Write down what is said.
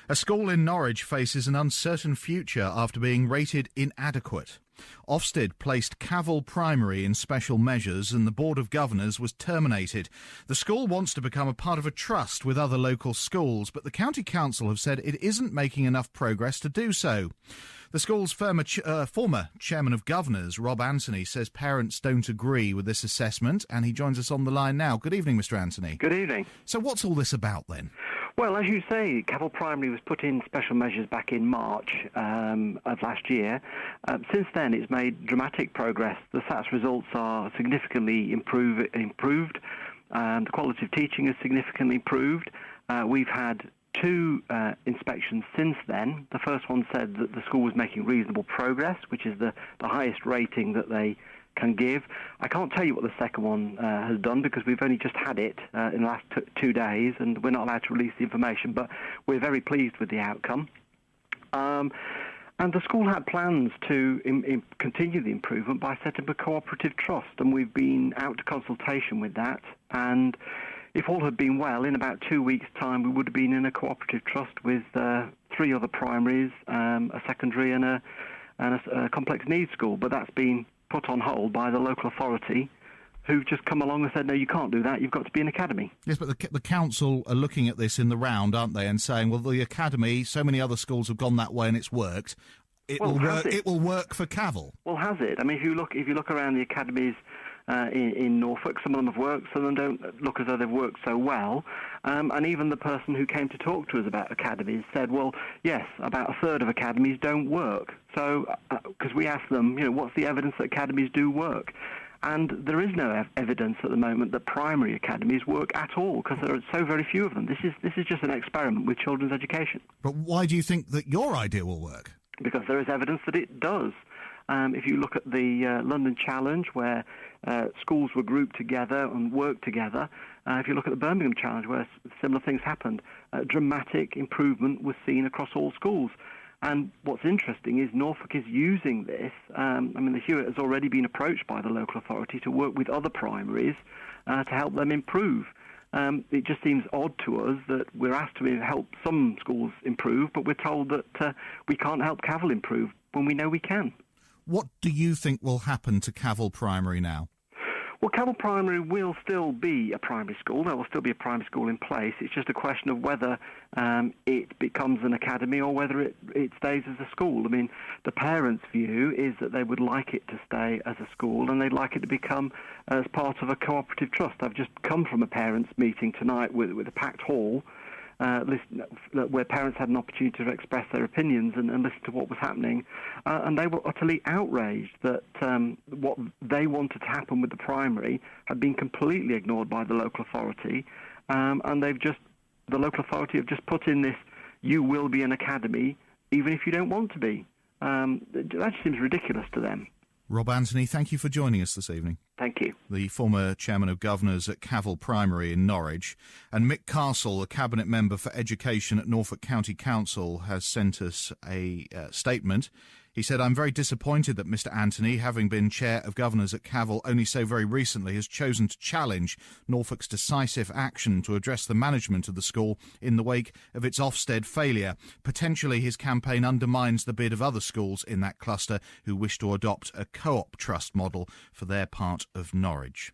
A school in Norwich faces an uncertain future after being rated inadequate. Ofsted placed Cavell Primary in special measures and the Board of Governors was terminated. The school wants to become a part of a trust with other local schools, but the County Council have said it isn't making enough progress to do so. The school's former Chairman of Governors, Rob Anthony, says parents don't agree with this assessment, and he joins us on the line now. Good evening, Mr. Anthony. Good evening. So what's all this about then? Well, as you say, Cavell Primary was put in special measures back in March of last year. Since then, it's made dramatic progress. The SATS results are significantly improved. The quality of teaching is significantly improved. We've had two inspections since then. The first one said that the school was making reasonable progress, which is the highest rating that they can give. I can't tell you what the second one has done because we've only just had it in the last 2 days and we're not allowed to release the information, but we're very pleased with the outcome. And the school had plans to continue the improvement by setting up a cooperative trust, and we've been out to consultation with that, and if all had been well, in about 2 weeks' time we would have been in a cooperative trust with 3 other primaries, a secondary and a complex needs school, but that's been put on hold by the local authority, who've just come along and said, no, you can't do that, you've got to be an academy. Yes, but the council are looking at this in the round, aren't they, and saying, well, the academy, so many other schools have gone that way and it's worked. It will work for Cavell. Well, has it? I mean, if you look around the academies in Norfolk, some of them have worked, some of them don't look as though they've worked so well. And even the person who came to talk to us about academies said, well, yes, about a third of academies don't work. So, because we asked them, what's the evidence that academies do work? And there is no evidence at the moment that primary academies work at all, because there are so very few of them. This is just an experiment with children's education. But why do you think that your idea will work? Because there is evidence that it does. If you look at the London Challenge, where schools were grouped together and worked together, if you look at the Birmingham Challenge, where similar things happened, dramatic improvement was seen across all schools. And what's interesting is Norfolk is using this. The Hewitt has already been approached by the local authority to work with other primaries to help them improve. It just seems odd to us that we're asked to help some schools improve, but we're told that we can't help Cavell improve when we know we can. What do you think will happen to Cavell Primary now? Well, Cavell Primary will still be a primary school. There will still be a primary school in place. It's just a question of whether it becomes an academy or whether it stays as a school. I mean, the parents' view is that they would like it to stay as a school and they'd like it to become as part of a cooperative trust. I've just come from a parents' meeting tonight with a packed hall, where parents had an opportunity to express their opinions and listen to what was happening, and they were utterly outraged that what they wanted to happen with the primary had been completely ignored by the local authority, and the local authority have just put in this, you will be an academy even if you don't want to be. That just seems ridiculous to them. Rob Anthony, thank you for joining us this evening. Thank you. The former Chairman of Governors at Cavell Primary in Norwich. And Mick Castle, a Cabinet Member for Education at Norfolk County Council, has sent us a statement. He said, I'm very disappointed that Mr Anthony, having been Chair of Governors at Cavell only so very recently, has chosen to challenge Norfolk's decisive action to address the management of the school in the wake of its Ofsted failure. Potentially his campaign undermines the bid of other schools in that cluster who wish to adopt a co-op trust model for their part of Norwich.